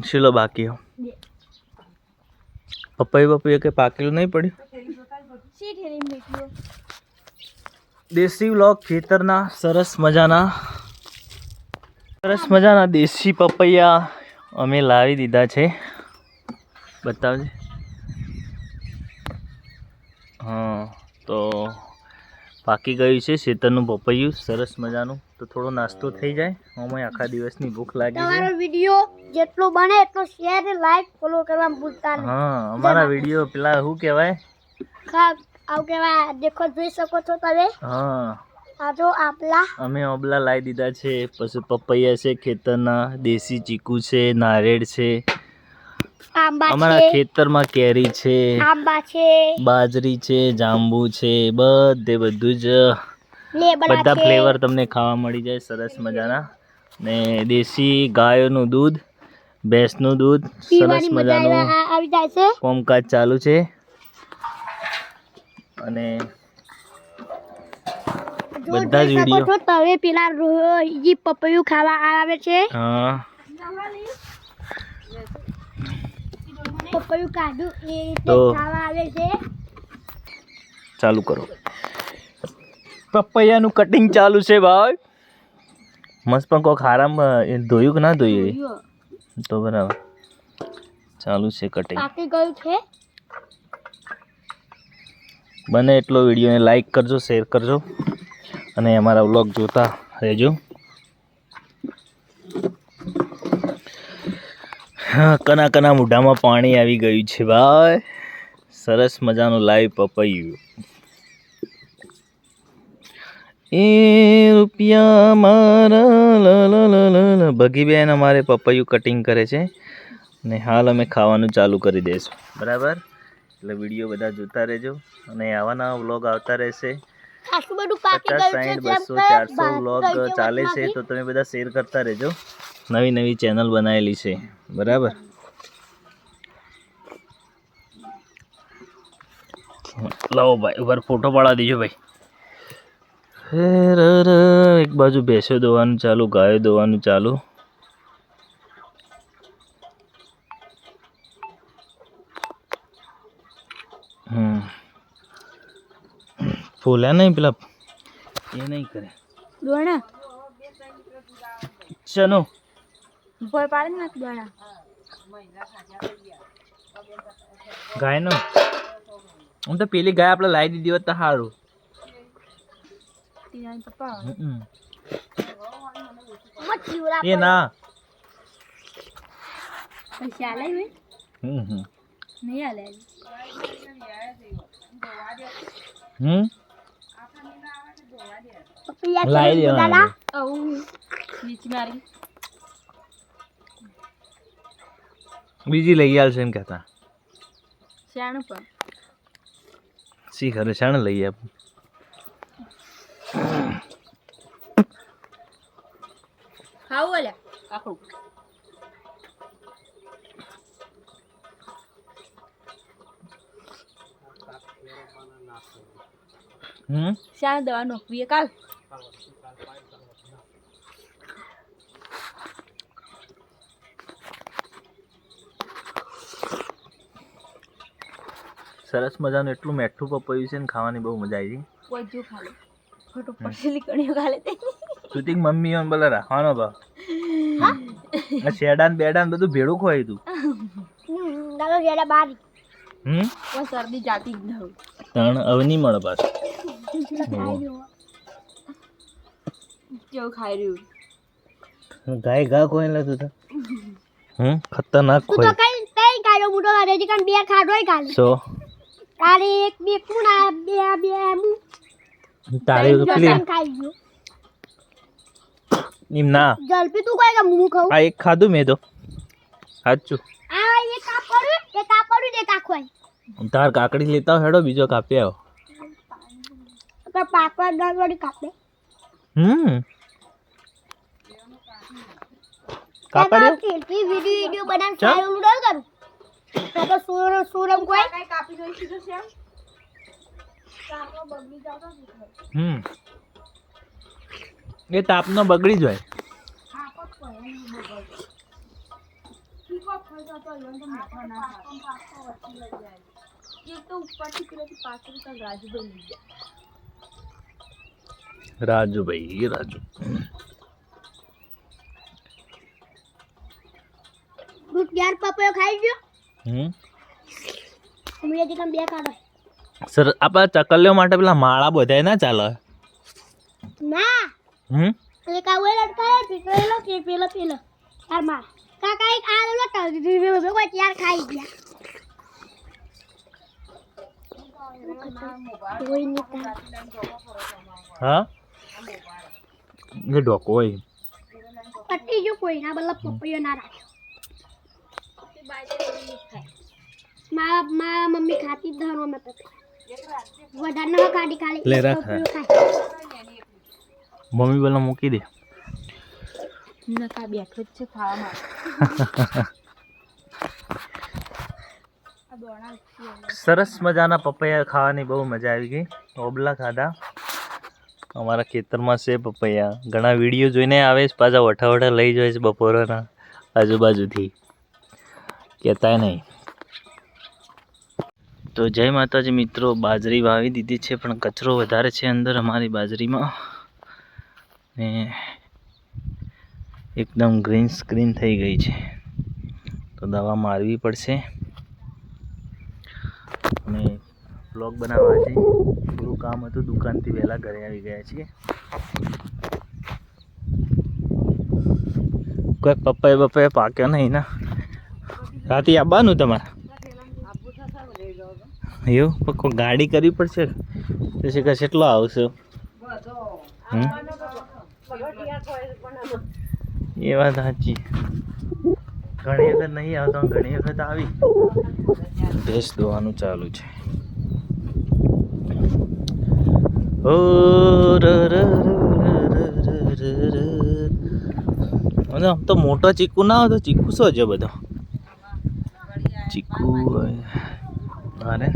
શીલો બાકી હો પપૈયું કે પાકેલું નહીં પડ્યું. દેશી વ્લોગ ખેતરના સરસ મજાના દેશી પપૈયા અમે લાવી દીધા છે. બતાવજે. હા તો પાકી ગયું છે ખેતરનું પપૈયું સરસ મજાનું. તો થોડો નાસ્તો થઈ જાય. અમે આખા દિવસની ભૂખ લાગી છે. તમારો વિડિયો જેટલો બને એટલો શેર લાઈક ફોલો કરવા ભૂલતા નહીં. હા અમારા વિડિયો પેલા શું કહેવાય આવું કહેવાય દેખો જોઈ શકો છો તમે. હા આ જો આપલા અમે ઓબલા લાવી દીધા છે. પછી પપૈયા છે ખેતરના, દેશી ચીકુ છે, નારેળ છે, આંબા અમારા છે, ખેતરમાં કેરી છે, આંબા છે, બાજરી છે, જાંબુ છે, બધું જ બધા ફ્લેવર તમને ખાવા મળી જાય સરસ મજાના. ને દેશી ગાયોનું દૂધ, ભેંસનું દૂધ સરસ મજાનું આવી જાય છે. કોમકાજ ચાલુ છે. અને બધા જ વિડીયો તમે પેલા રોજી પપૈયું ખાવા આવે છે. હા પપૈયું કાઢું એ તો ખાવા આવે છે. ચાલુ કરો. પપૈયાનું કટિંગ ચાલુ છે ભાઈ. મસ્ત પણ કોક હારામ ધોયું કે ના ધોયું તો બરાબર. ચાલુ છે કટિંગ. પાકી ગયું છે. બને એટલો વિડીયોને લાઈક કરજો, શેર કરજો અને અમારા વ્લોગ જોતા રહેજો. હા કના મોઢામાં પાણી આવી ગયું છે ભાઈ. સરસ મજાનું લાઈવ પપૈયું. એ રૂપિયા મારા ભગીબેન અમારે પપૈયું કટિંગ કરે છે ને હાલ અમે ખાવાનું ચાલુ કરી દઈશું. બરાબર. એટલે વિડીયો બધા જોતા રહેજો અને આવા નવા વ્લોગ આવતા રહેશે. 50, 60, 200, 400 વ્લોગ ચાલે છે. તો તમે બધા શેર કરતા રહેજો. નવી ચેનલ બનાવેલી છે. બરાબર. લાવો ભાઈ ઉપર ફોટો પાડવા દીજો ભાઈ. એક બાજુ ભેંસો દોવાનું ચાલુ, ગાયો દોવાનું ચાલુ. ફૂલ્યા નહીં પેલા એ નહીં કરે દોણા ચનો ભોય પાડે ને દોણા ગાયનો. હું તો પેલી ગાય આપણે લાવી દીધી હોત તો સારું. એ ના લાવી દેવાના. બીજી લઈ આવશે એમ કહેતા. શી ખરે શાણે લઈ આપ. શાણ દવા નોકરીએ કાલ સરસ મજાનું એટલું મીઠું પપૈયું છે ને ખાવાની બહુ મજા આવી. કોઈ જો ખાલે ફોટો પડેલી કણીઓ ખાલે તે શૂટિંગ મમ્મી ઓન બોલે રાખવાનો ભાવ. આ શેડાન બેડાન બધું ભેળું ખોય તું. દાદો જેડા બારી ઓ શરદી જાતી જ ન હોય. તણ હવે નહીં મળે પાછું. કેવું ખાઈ રહ્યું. ગાય ઘા કોઈ લેતું તો ખતરનાક તું ખોય. તો કઈ કઈ કાઢો મોટો કાઢે છે કાન બે ખાડોય કાઢે સો તારે એક બે કુના બે તારે પેલી ખાઈ ગયો એમ ના જલ્પી તું કઈ કે મું ખાઉં આ એક ખાધું મેં તો સાચું. આ એક કાપડું ને કાખવાય તાર કાકડી લેતા હેડો બીજો કાપી આવો. તો પાકવા દાળ વાળી કાપે કાકડી સેલ્ફી વિડિયો બનાવ ચાલુ ન કરું આ તો સુરમ કોઈ કઈ કાપી જોઈ સીધો છે એમ. કાપો બગડી જાતો એ તાપનો બગડી જ હોય. એક તો ઉપરથી પેલાથી પાછળ તો રાજુભાઈ લઈ ગયા. રાજુભાઈ રાજુ ફ્રૂટ યાર પપૈયો ખાઈ ગયો હમ ઉમરે જે બે કાઢો સર આપણા ચકલીઓ માટે પેલા માળા બધાય ના ચાલે ના હમ એક આ ઓય લટકાયો છે પેલો કે પેલો યાર માર કાકા એક આ લો લટકાવી દીધું કોઈ યાર ખાઈ ગયા કોઈ નહીં હા એ ડોકો હોય પટ્ટી જો કોઈ ના બલ્લા પપૈયો ના રાખ્યો મારા મમ્મી ખાતી જ ધરો મેં પપૈયા વધારે ના ખાડી ખાલી લે રાખ. પપૈયું ખાય મમ્મી બોલા મૂકી દે નકા બેઠો જ છે ખાવા માટે. સરસ મજાના પપૈયા ખાવાની બહુ મજા આવી ગઈ ઓબલા ખાધા અમારા ખેતરમાં છે પપૈયા ઘણા વિડીયો જોઈને આવે છે પાછા વઠા લઈ જાય છે બપોરના આજુબાજુથી કહેતા નહીં. તો જય માતાજી મિત્રો, બાજરી વાવી દીધી છે પણ કચરો વધારે છે અંદર અમારી બાજરીમાં ને એકદમ ગ્રીન સ્ક્રીન થઈ ગઈ છે તો દવા મારવી પડશે અને બ્લોગ બનાવવા છે થોડું કામ હતું દુકાનથી વહેલા ઘરે આવી ગયા છીએ. કોઈ પપૈયા પાક્યો નહીં ને રાતે આવવાનું તમારે એવું પણ કોઈ ગાડી કરવી પડશે પછી કે કેટલો આવશે એ વાત સાચી ઘણી વખત નહીં આવતો ઘણી વખત આવી ભેંસ દોવાનું ચાલુ છે. ઓ ર ર આમ તો મોટો ચીકુ ના હોય તો ચીકુ શું છે બધો ચીકુ અરે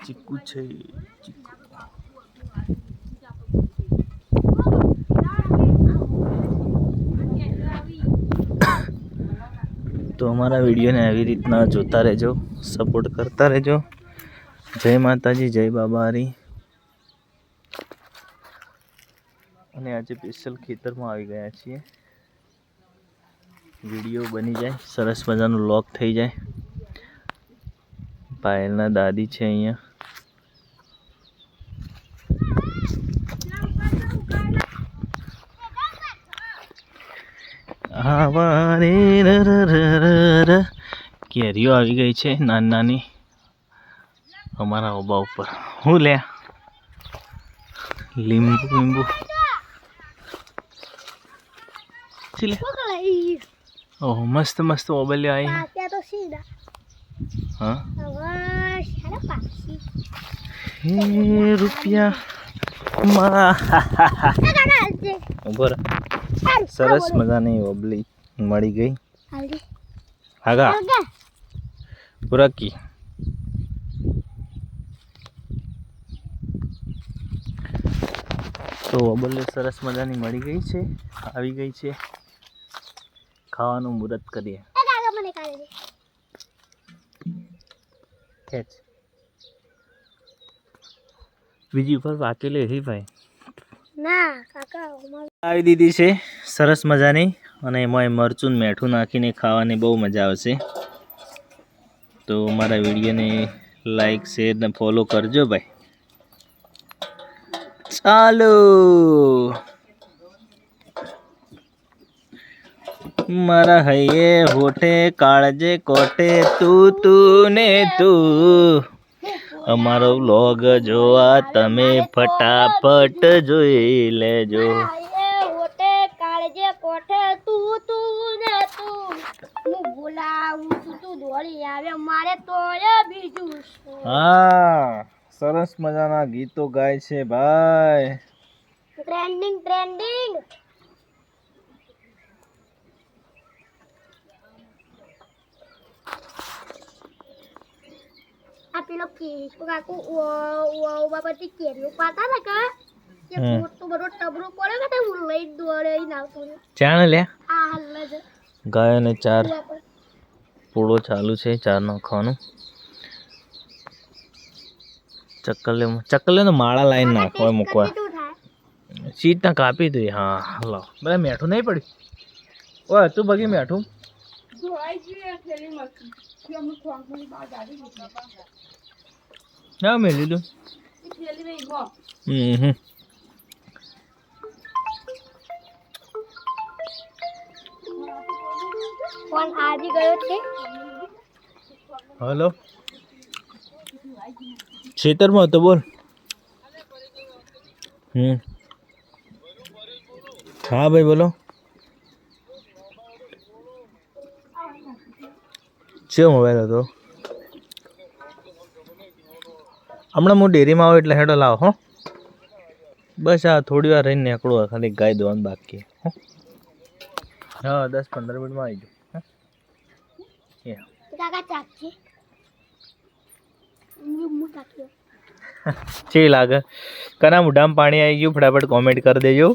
ચીકુ છે ચીકુ. તો અમારા વિડીયોને આવી રીતના જોતા રહેજો, સપોર્ટ કરતા રહેજો. જય માતાજી, જય બાબારી. અને આજે સ્પેશિયલ ખેતરમાં આવી ગયા છીએ. વિડીયો બની જાય સરસ મજાનું લોક થઈ જાય. પાયલના દાદી છે અહીંયા. આવારે કેરીઓ આવી ગઈ છે નાની નાની અમારા ઓબા ઉપર. હું લે લીંબુ લે. ઓહ મસ્ત મસ્ત ઓબલ્યો આવી. પાક્યા તો સીધા હા હવે શાળા પાછી હે રૂપિયા માં ઉભો રહે. સરસ મજાની ઓબલી મળી ગઈ. હાલજી આગા હાલગા પુરાકી તો ઓબલી સરસ મજાની મળી ગઈ છે, આવી ગઈ છે. ખાવાનું મુહૂર્ત કરીએ. કાકા મને કાઢી દે ખેંચ બીજી ઉપર વાકેલી હતી ભાઈ. ના કાકા અમારું આવી દીધી છે સરસ મજાની અને એમાં મરચું ને મીઠું નાખીને ખાવાની બહુ મજા આવશે. તો મારા વિડીયોને લાઈક શેર ને ફોલો કરજો ભાઈ. ચાલો મારા હૈયે હોઠે કાળજે કોટે તું ને તું. અમારો વ્લોગ જોવા તમે ફટાફટ જોઈ લેજો. હોટે કાળજે કોઠે તું ને તું હું બોલાવું તું દોડી આવે મારે તોય બીજું શું. હા સરસ મજાના ગીતો ગાય છે ભાઈ. ટ્રેન્ડિંગ આ પેલો કેશુ કાકુ બાબાથી કેરીઓ પાતા ને કે મોટું બધું ટબરું પડે કે હું લઈ દોડે આવતો ચાણ લે આ હાલ જ ગાયોને ચાર પૂળો ચાલુ છે ચાર નાખવાનું. ચક્કલે માળા લાઈન નાખવા મૂકવા. શું થાય? સીટ ના કાપી દઈ. હા લાવ બધા મેઠું નહીં પડ્યું. ઓય તું બગી મેઠું ધોવાઈ ગયું એ થેલીમાં. કે અમુક ખોંખની બહાર કાઢી દીધી. ના મેં લીધું. એ થેલીમાં ઈગો. ફોન આવી ગયો છે. હલો ખેતરમાં હતો બોલ. હા ભાઈ બોલો. છે મોબાઈલ હતો. હમણાં હું ડેરીમાં આવું એટલે હેડો લાવો હો. બસ આ થોડી વાર રહીને નીકળું. ખાલી ગાય દોવાનું બાકી હો. હા 10-15 મિનિટમાં આવી જાઉં. કાકા ચાકજી હું ચાખ્યો. છે લાગે કના મોઢામાં પાણી આવી ગયું. ફટાફટ કોમેન્ટ કરી દેજો.